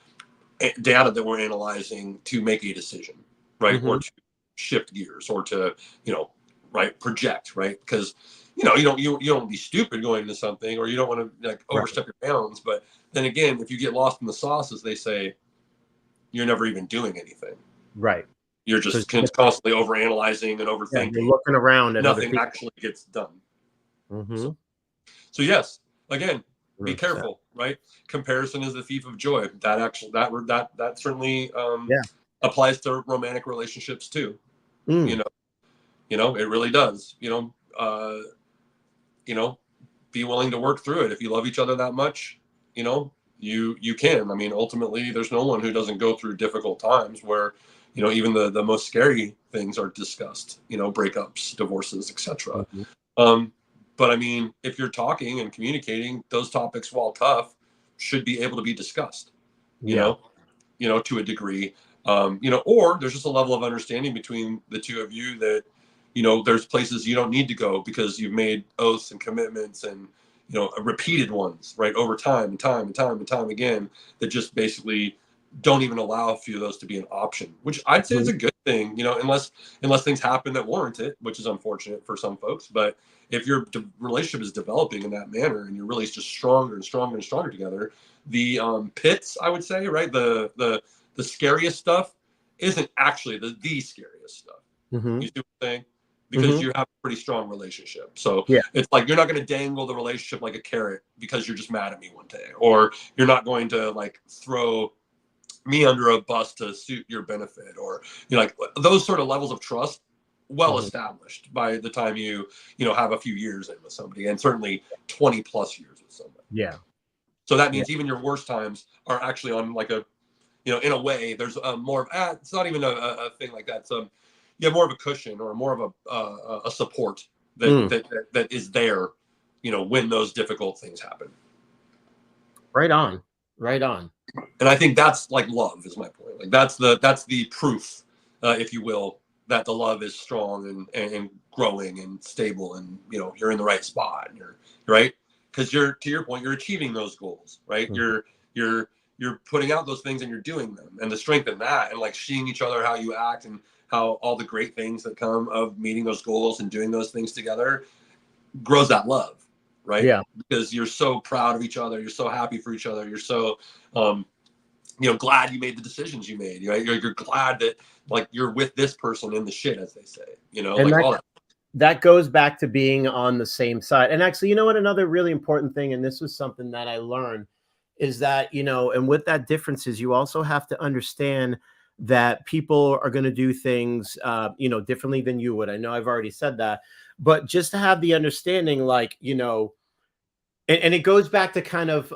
data that we're analyzing to make a decision, right? Or Mhm. to shift gears, or to, right, project, right? Because you don't be stupid going into something, or you don't want to, like, Right, overstep your bounds. But then again, if you get lost in the sauce, as they say, you're never even doing anything. right. You're 'Cause just constantly overanalyzing and yeah, you're overthinking. looking around at other Nothing people. actually gets done. So, Mhm. so yes, again, be 100%. careful, right? Comparison is the thief of joy. That actually that certainly Yeah. applies to romantic relationships too. You Mm. know, it really does. You know, be willing to work through it. If you love each other that much, you can. I mean, ultimately, there's no one who doesn't go through difficult times where, even the most scary things are discussed. Breakups, divorces, etc. Mhm. Um, but I mean, if you're talking and communicating, those topics, while tough, should be able to be discussed. You Yeah. know, to a degree. Or there's just a level of understanding between the two of you that, there's places you don't need to go because you've made oaths and commitments, and, repeated ones, right, over time and time and time and time again, that just basically don't even allow a few of those to be an option, which I'd say is Mhm. a good thing, unless things happen that warrant it, which is unfortunate for some folks. But if your relationship is developing in that manner, and you're really just stronger and stronger and stronger together, the pits, I would say, right, the scariest stuff isn't actually the scariest stuff. You Mhm. see what I'm saying? Because Mhm. you have a pretty strong relationship. So Yeah. it's like, you're not going to dangle the relationship like a carrot because you're just mad at me one day, or you're not going to, like, throw me under a bus to suit your benefit, or, like, those sort of levels of trust, well Mhm. established by the time you have a few years in with somebody, and certainly 20 plus years with somebody. Yeah. So that Yeah. means even your worst times are actually on, like, a, in a way, there's more of, it's not even a thing like that. So you have more of a cushion, or more of a support that, Mm. that is there, when those difficult things happen. Right on. Right on. And I think that's, like, love is my point. Like, that's the proof, if you will, that the love is strong and growing and stable, and, you're in the right spot, and you're right, because you're, to your point, you're achieving those goals, right? Mm. You're putting out those things, and you're doing them, and the strength in that, and, like, seeing each other, how you act, and how all the great things that come of meeting those goals and doing those things together grows that love, right? Yeah. Because you're so proud of each other, you're so happy for each other, you're so um, glad you made the decisions you made. You're glad that, like, you're with this person in the shit, as they say. And Like, all that. that goes back to being on the same side. And actually, you know what? Another really important thing, and this was something that I learned, is that, and with that difference is you also have to understand that people are going to do things, differently than you would. I know I've already said that, but just to have the understanding, like, and it goes back to kind of,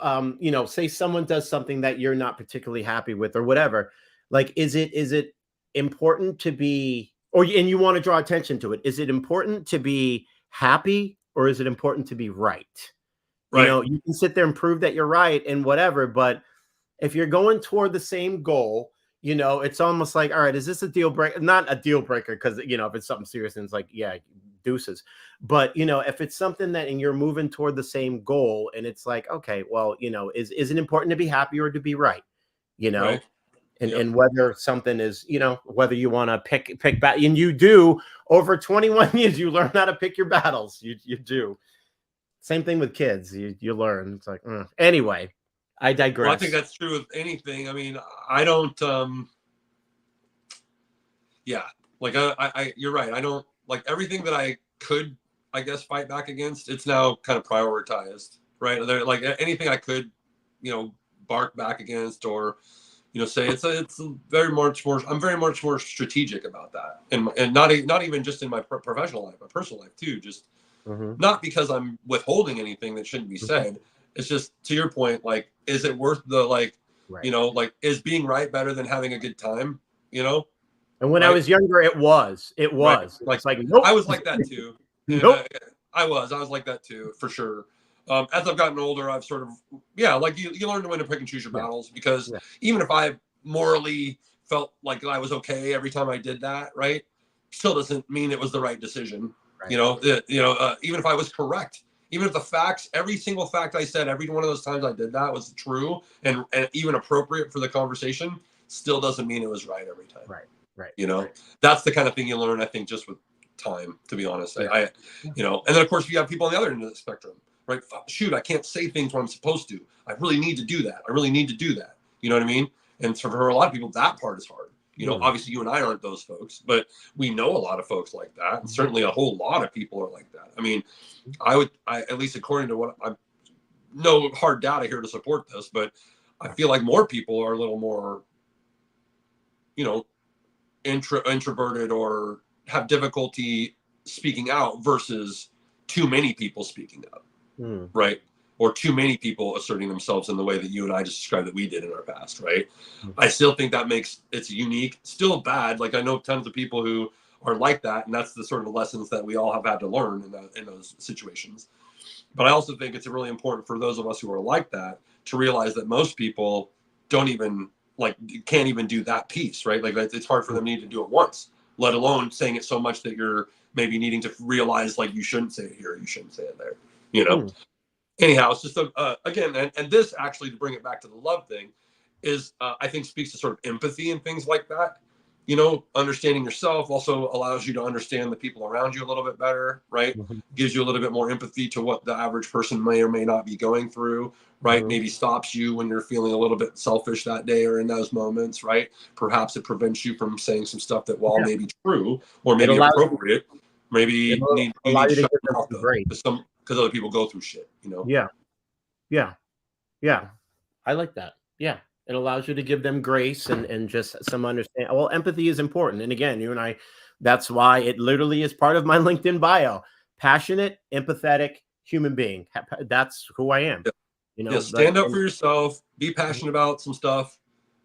say someone does something that you're not particularly happy with or whatever. Like, is it important to be, and you want to draw attention to it? Is it important to be happy, or is it important to be right? Right. You can sit there and prove that you're right and whatever, but if you're going toward the same goal, it's almost like, all right, is this a deal breaker? Not a deal breaker, because if it's something serious and it's like, yeah, deuces. But if it's something that and you're moving toward the same goal, and it's like, okay, well, is it important to be happy or to be right? You know, Right. and Yep. whether something is, whether you want to pick back, and you do over 21 years, you learn how to pick your battles. You do. Same thing with kids. You learn. It's like, anyway, I Well, I think digress. that's true with anything. I mean, I don't. Yeah, like you're right. I don't like everything that I could, I guess, fight back against. It's now kind of prioritized, right? There, like anything I could, bark back against or, say it's very much more. I'm very much more strategic about that, and not even just in my professional life, my personal life too. Just Hmm. not because I'm withholding anything that shouldn't be said. It's just to your point, like, is it worth the Right. like, is being right better than having a good time? You know, And when I right? was younger, it was. It Right. was. Like It's like, nope, I was like that too. And nope. I was like that too, for sure. As I've gotten older, I've sort of, yeah, like you learn to win and pick and choose your Yeah. battles because Yeah. even if I morally felt like I was okay every time I did that, right, still doesn't mean it was the right decision. Right. Even if I was correct, even if the facts, every single fact I said, every one of those times I did that was true and even appropriate for the conversation, still doesn't mean it was right every time. Right. Right. You know, Right. that's the kind of thing you learn, I think, just with time, to be honest. Yeah. And then of course you have people on the other end of the spectrum, right? Shoot, I can't say things when I'm supposed to. I really need to do that. I really need to do that. You know what I mean? And so for a lot of people, that part is hard. Obviously you and I aren't those folks, but we know a lot of folks like that. And certainly a whole lot of people are like that. I mean, I at least according to what I'm, no hard data here to support this, but I feel like more people are a little more, you know, introverted or have difficulty speaking out versus too many people speaking out, right? Or too many people asserting themselves in the way that you and I just described that we did in our past, right? I still think that makes it's unique, still bad. Like I know tons of people who are like that, and that's the sort of lessons that we all have had to learn in those situations. But I also think it's really important for those of us who are like that to realize that most people don't even can't even do that piece, right? Like it's hard for them to need to do it once, let alone saying it so much that you're maybe needing to realize like you shouldn't say it here, you shouldn't say it there, you know? Anyhow, it's just again, and this actually, to bring it back to the love thing, is I think speaks to sort of empathy and things like that. Understanding yourself also allows you to understand the people around you a little bit better, right? Gives you a little bit more empathy to what the average person may or may not be going through, right? Maybe stops you when you're feeling a little bit selfish that day or in those moments, right? Perhaps it prevents you from saying some stuff that, while maybe true or It maybe allows appropriate, maybe it'll you allow need to you to shut give them them off some though, grace. because other people go through shit. Yeah. Yeah. Yeah. I like that. Yeah. It allows you to give them grace and just some understanding. Well, empathy is important. And again, you and I, that's why it literally is part of my LinkedIn bio. Passionate, empathetic human being. That's who I am. Yeah, stand up for yourself, be passionate about some stuff,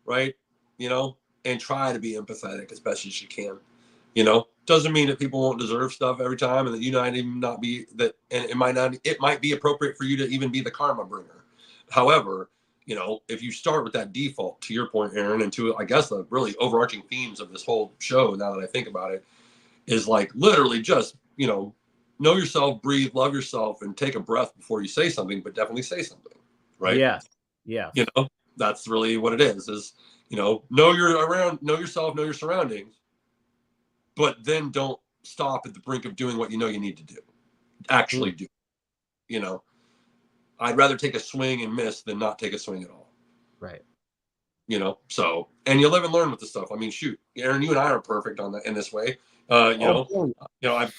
right? And try to be empathetic as best as you can. Doesn't mean that people won't deserve stuff every time, and that you might even not be that, and it might be appropriate for you to even be the karma bringer. However, if you start with that default, to your point, Aaron, and to I guess the really overarching themes of this whole show, now that I think about it, is like literally just know yourself, breathe, love yourself, and take a breath before you say something, but definitely say something, right? Yes. Yes. That's really what it is know you're around, know yourself, know your surroundings, but then don't stop at the brink of doing what you need to do. Actually do. I'd rather take a swing and miss than not take a swing at all. Right. So, and you live and learn with this stuff. I mean, shoot, Aaron, you and I are perfect on that in this way. I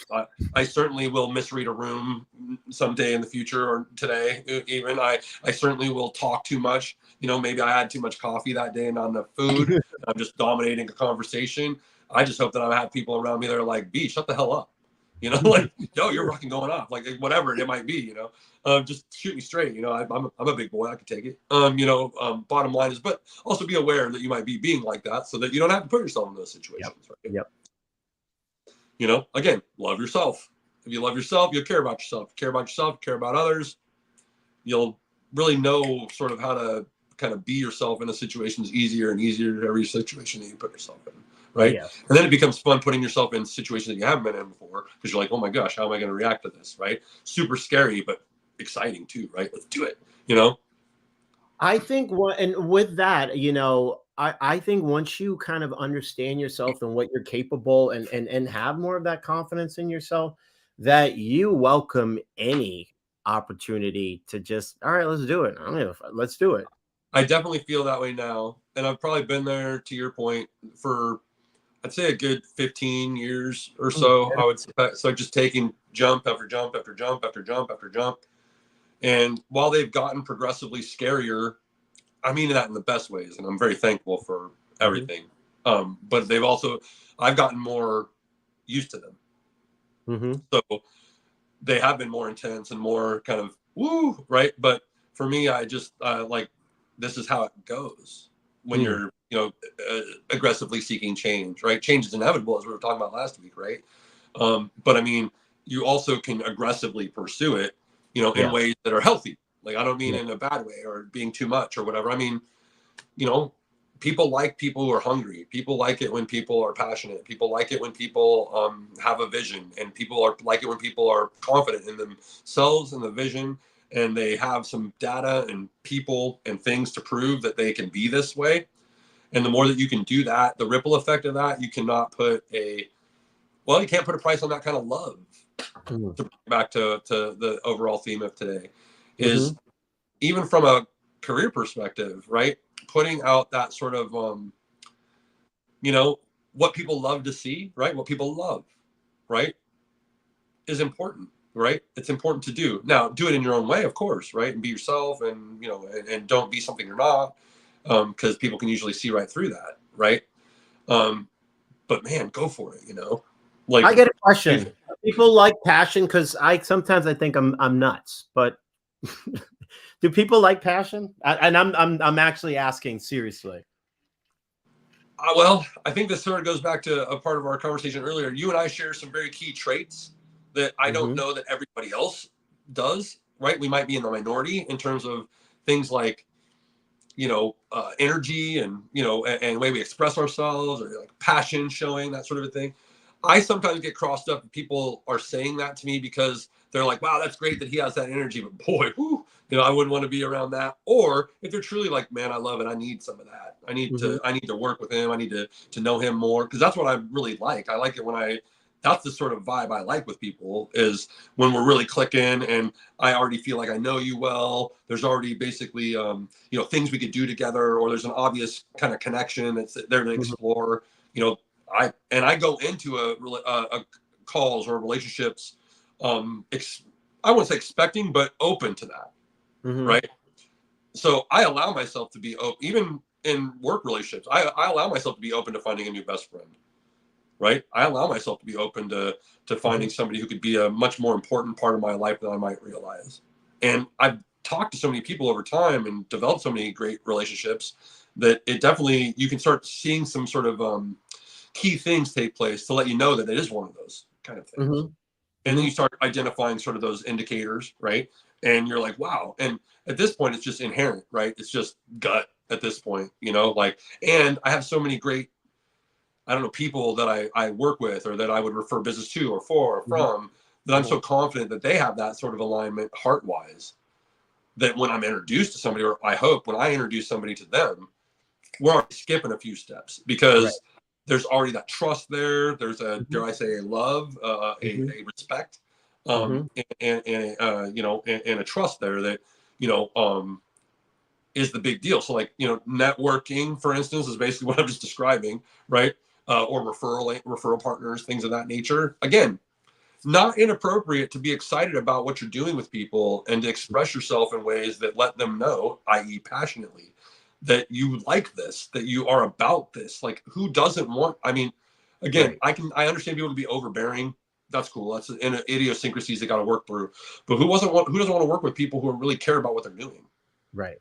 certainly will misread a room someday in the future, or today even. I certainly will talk too much. Maybe I had too much coffee that day and not enough food. I'm just dominating a conversation. I just hope that I have people around me that are like, B, shut the hell up. Like, yo, you're fucking going off. Like, whatever it might be, just shoot me straight. I'm a big boy. I can take it. Bottom line is, but also be aware that you might be being like that, so that you don't have to put yourself in those situations. Right? Again, love yourself. If you love yourself, you'll care about yourself. Care about yourself, care about others. You'll really know sort of how to kind of be yourself in a situation is easier and easier every situation that you put yourself in. right? Yeah. And then it becomes fun putting yourself in situations that you haven't been in before because you're like, oh my gosh, how am I going to react to this, right? Super scary, but exciting too, right? Let's do it, you know? I think what, and with that, I think once you kind of understand yourself and what you're capable, and have more of that confidence in yourself, that you welcome any opportunity to just, all right, let's do it. I mean, let's do it. I definitely feel that way now. And I've probably been there to your point for, I'd say a good 15 years or Mm, so. I would say, so just taking jump after jump after jump after jump after jump. And while they've gotten progressively scarier, I mean that in the best ways, and I'm very thankful for mhm, everything. But they've also, I've gotten more used to them. mhm, So they have been more intense and more kind of woo, right? But for me, I just like this is how it goes when mm, you're, aggressively seeking change, right? Change is inevitable, as we were talking about last week, right? But I mean, you also can aggressively pursue it, in yeah, ways that are healthy. Like I don't mean yeah, in a bad way or being too much or whatever. I mean, you know, people like people who are hungry. People like it when people are passionate. People like it when people have a vision, and people are like it when people are confident in themselves and the vision, and they have some data and people and things to prove that they can be this way. And the more that you can do that, the ripple effect of that, you cannot put you can't put a price on that kind of love. mm, To bring back to the overall theme of today, is mhm, even from a career perspective, right? Putting out that sort of you know what people love to see, right? What people love, right, is important, right? It's important to do. Now do it in your own way, of course, right? And be yourself, and and don't be something you're not, because people can usually see right through that, right? um but man, go for it, like I get a if, question. People like passion because I think I'm nuts, but do people like passion? And I'm actually asking seriously. well, I think this sort of goes back to a part of our conversation earlier. You and I share some very key traits that I don't Hmm. know that everybody else does, right? We might be in the minority in terms of things like, energy, and, and the way we express ourselves, or like passion showing, that sort of a thing. I sometimes get crossed up if people are saying that to me because they're like, wow, that's great that he has that energy, but boy, whew, I wouldn't want to be around that. Or if they're truly like, man, I love it, I need some of that. Hmm. I need to work with him. I need to know him more, because that's what I really like. I like it when that's the sort of vibe I like with people, is when we're really clicking, and I already feel like I know you well. There's already basically, things we could do together, or there's an obvious kind of connection that's there to Hmm. explore. You know, I go into a calls or relationships, I wouldn't say expecting, but open to that, Hmm. right? So I allow myself to be open, even in work relationships. I allow myself to be open to finding a new best friend, right? I allow myself to be open to Hmm. finding somebody who could be a much more important part of my life than I might realize. And I've talked to so many people over time and developed so many great relationships that it definitely, you can start seeing some sort of key things take place to let you know that it is one of those kind of things. Hmm. And then Hmm. you start identifying sort of those indicators, right? And you're like, wow. And at this point, it's just inherent, right? It's just gut at this point, like, and I have so many great, I don't know, people that I work with, or that I would refer business to, or for, or Hmm. from, that I'm so confident that they have that sort of alignment heart wise, that when I'm introduced to somebody, or I hope when I introduce somebody to them, we're already skipping a few steps, Right. because there's already that trust there. There's a, Hmm. dare I say, a love, Hmm. a respect, Hmm. and a trust there that, you know, um, is the big deal. So like, networking, for instance, is basically what I'm just describing, right? Or referral partners, things of that nature. Again, not inappropriate to be excited about what you're doing with people, and to express yourself in ways that let them know, i.e., passionately, that you like this, that you are about this. Like, who doesn't want? I mean, again, Right. I understand people to be overbearing. That's cool. That's in idiosyncrasies they got to work through. But who doesn't want to work with people who really care about what they're doing, Right.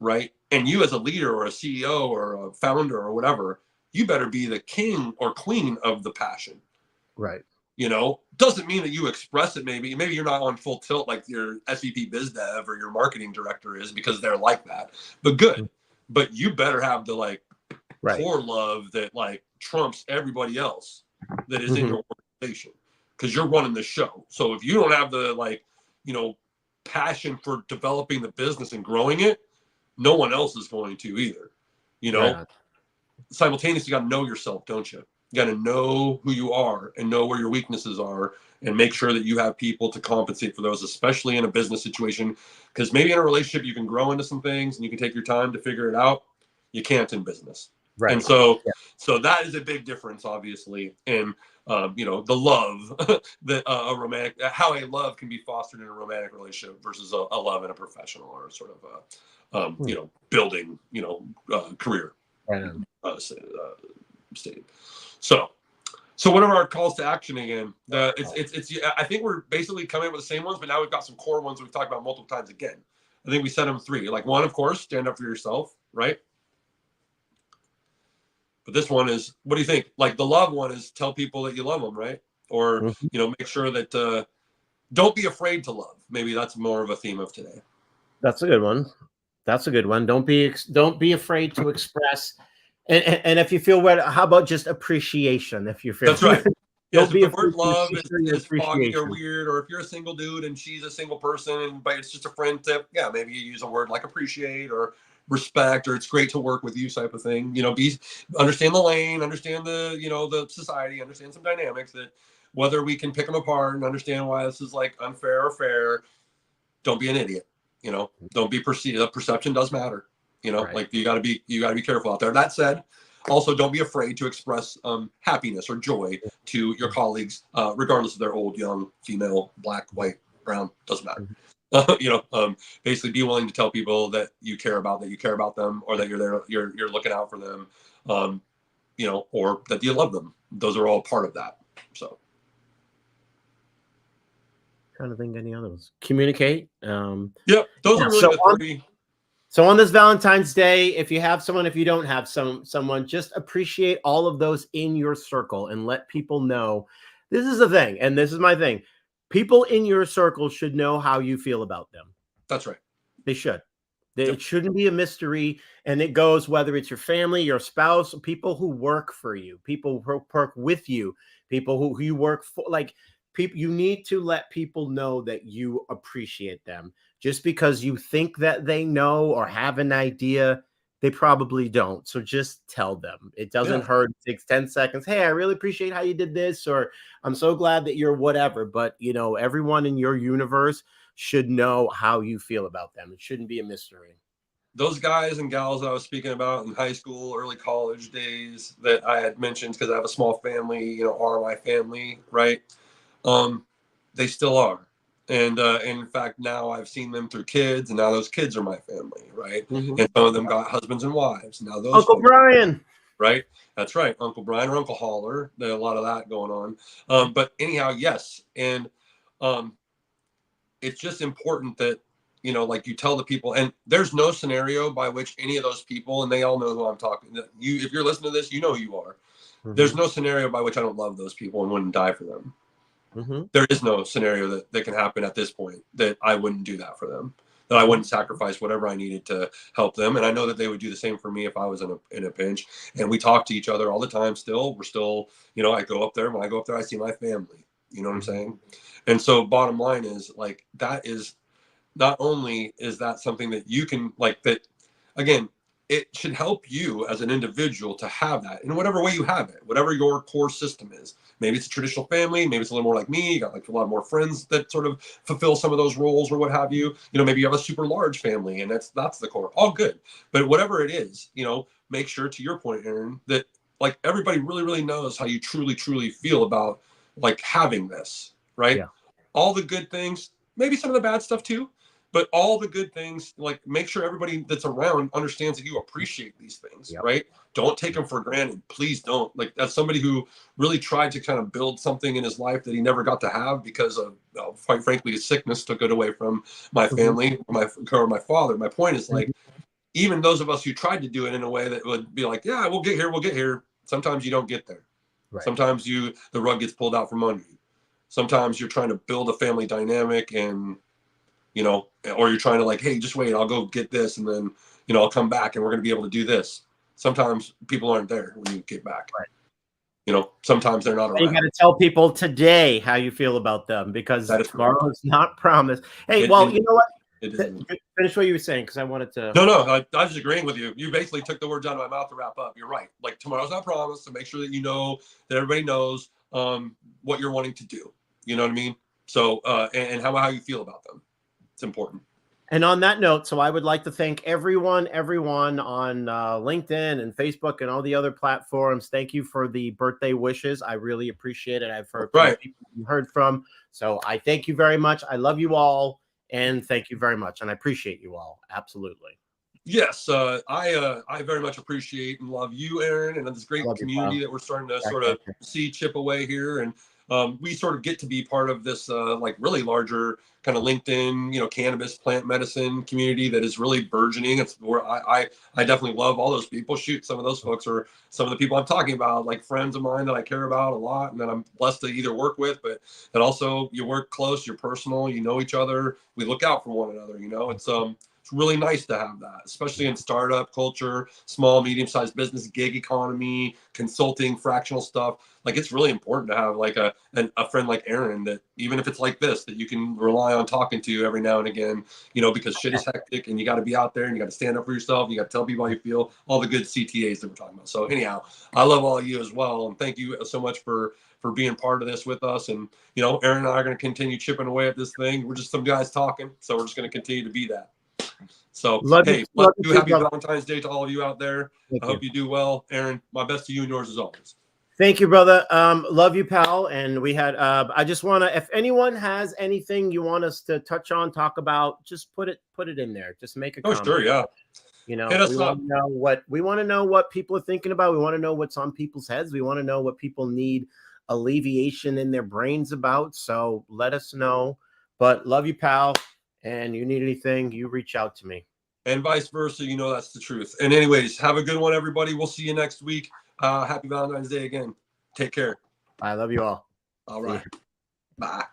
right? And you, as a leader or a CEO or a founder or whatever, you better be the king or queen of the passion. Right. Doesn't mean that you express it. Maybe you're not on full tilt like your SVP biz dev or your marketing director is, because they're like that, but good. Mm. But you better have the like Right. core love that, like, trumps everybody else that is in Mhm. your organization, because you're running the show. So if you don't have the, like, you know, passion for developing the business and growing it, no one else is going to either. You Right know, on. simultaneously, you got to know yourself, don't you? You got to know who you are and know where your weaknesses are, and make sure that you have people to compensate for those, especially in a business situation. Because maybe in a relationship, you can grow into some things and you can take your time to figure it out. You can't in business. And Right. so, Yeah. so that is a big difference, obviously, in you know, the love that a romantic, how a love can be fostered in a romantic relationship versus a love in a professional or sort of Hmm. you know, building, you know, career Right on. state. So, so what are our calls to action again? It's. I think we're basically coming up with the same ones, but now we've got some core ones we've talked about multiple times again. I think we set them 3. Like, one, of course, stand up for yourself, right? But this one is, what do you think? Like, the love one is tell people that you love them, right? Or, Mhm. you know, make sure that don't be afraid to love. Maybe that's more of a theme of today. That's a good one. That's a good one. Don't be afraid to express. And if you feel what, how about just appreciation? If you feel, That's right. Yes, don't if be the afraid word to love share your is foggy or appreciation. weird, or if you're a single dude and she's a single person, but it's just a friend tip, yeah, maybe you use a word like appreciate or respect, or it's great to work with you type of thing. You know, understand the lane, understand the, you know, the society, understand some dynamics, that whether we can pick them apart and understand why this is like unfair or fair. Don't be an idiot. You know, don't be perceived. Perception does matter. You know, Right. like you got to be careful out there. That said, also don't be afraid to express happiness or joy to your colleagues, regardless of their old, young, female, black, white, brown, doesn't matter. Mhm. You know, basically be willing to tell people that you care about them, or that you're there, you're looking out for them, you know, or that you love them. Those are all part of that. So Trying to think any other ones. Communicate. yeah, those Yeah. are really the 3. So on this Valentine's Day, if you have someone, if you don't have someone, just appreciate all of those in your circle and let people know. This is the thing, and this is my thing. People in your circle should know how you feel about them. That's right. They should. Yep. It shouldn't be a mystery. And it goes whether it's your family, your spouse, people who work for you, people who work with you, people who you work for. Like, people, you need to let people know that you appreciate them. Just because you think that they know or have an idea, they probably don't. So just tell them. It doesn't Yeah. hurt. It takes 10 seconds. Hey, I really appreciate how you did this, or I'm so glad that you're whatever. But you know, everyone in your universe should know how you feel about them. It shouldn't be a mystery. Those guys and gals that I was speaking about in high school, early college days that I had mentioned, because I have a small family, you know, are my family, right? Um, they still are. And in fact, now I've seen them through kids, and now those kids are my family, right? Mhm. And some of them got husbands and wives. Now those Uncle folks, Brian. right? That's right, Uncle Brian or Uncle Holler. There's a lot of that going on. But anyhow, yes, and um, it's just important that, you know, like, you tell the people, and there's no scenario by which any of those people, and they all know who I'm talking to, you, if you're listening to this, you know who you are. There's Mhm. no scenario by which I don't love those people and wouldn't die for them. Mhm. There is no scenario that can happen at this point that I wouldn't do that for them, that I Mhm. wouldn't sacrifice whatever I needed to help them. And I know that they would do the same for me if I was in a pinch. And we talk to each other all the time still. We're still, you know, I go up there. When I go up there, I see my family. You know what I'm Mhm. saying? And so bottom line is, like, that is, not only is that something that you can, like, that, again, it should help you as an individual to have that in whatever way you have it, whatever your core system is. Maybe it's a traditional family, maybe it's a little more like me, you got like a lot more friends that sort of fulfill some of those roles or what have you. You know, maybe you have a super large family and that's the core, all good. But whatever it is, you know, make sure, to your point, Aaron, that, like, everybody really really knows how you truly feel about, like, having this, right? Yeah. All the good things, maybe some of the bad stuff too, but all the good things, like, make sure everybody that's around understands that you appreciate these things, Yep. right? Don't take them for granted. Please don't. Like, as somebody who really tried to kind of build something in his life that he never got to have because of, quite frankly, his sickness took it away from my Mhm. family, or my father. My point is, Mhm. like, even those of us who tried to do it in a way that would be like, yeah, we'll get here, we'll get here. Sometimes you don't get there. Right. Sometimes the rug gets pulled out from under you. Sometimes you're trying to build a family dynamic, and, you know, or you're trying to, like, hey, just wait, I'll go get this, and then, you know, I'll come back and we're going to be able to do this. Sometimes people aren't there when you get back. Right. You know, sometimes they're not You got around. to tell people today how you feel about them because That is correct. tomorrow is not promised. Hey, It, well, it, you know what? it isn't. Finish what you were saying because I wanted to. No, I was just agreeing with you. You basically took the words out of my mouth to wrap up. You're right. Like tomorrow's not promised, so make sure that you know that everybody knows what you're wanting to do. You know what I mean? So and how you feel about them. It's important. And on that note, so I would like to thank everyone on LinkedIn and Facebook and all the other platforms. Thank you for the birthday wishes. I really appreciate it. I've heard from people you heard from. So I thank you very much. I love you all. And thank you very much. And I appreciate you all. Absolutely. Yes, I very much appreciate and love you, Aaron, and this great community that we're starting to sort of see chip away here, and we sort of get to be part of this like really larger kind of LinkedIn, you know, cannabis plant medicine community that is really burgeoning. It's where I definitely love all those people. Shoot, some of those folks are some of the people I'm talking about, like friends of mine that I care about a lot, and that I'm blessed to either work with, but that also you work close, you're personal, you know each other, we look out for one another. You know, it's really nice to have that, especially in startup culture, small, medium-sized business, gig economy, consulting, fractional stuff. Like it's really important to have like a friend like Aaron that even if it's like this, that you can rely on talking to every now and again, you know, because shit is hectic and you got to be out there and you got to stand up for yourself. You got to tell people how you feel, all the good CTAs that we're talking about. So anyhow, I love all of you as well. And thank you so much for being part of this with us. And, you know, Aaron and I are going to continue chipping away at this thing. We're just some guys talking. So we're just going to continue to be that. So, hey, happy Valentine's Day to all of you out there. I hope you do well. Aaron, my best to you and yours as always. Thank you, brother. Love you, pal. And we had, I just want to, if anyone has anything you want us to touch on, talk about, just put it in there. Just make a comment. Sure, yeah. You know, we want to know what people are thinking about. We want to know what's on people's heads. We want to know what people need alleviation in their brains about. So let us know. But love you, pal. And you need anything, you reach out to me. And vice versa, you know that's the truth. And anyways, have a good one, everybody. We'll see you next week. Happy Valentine's Day again. Take care. I love you all. All right. Bye.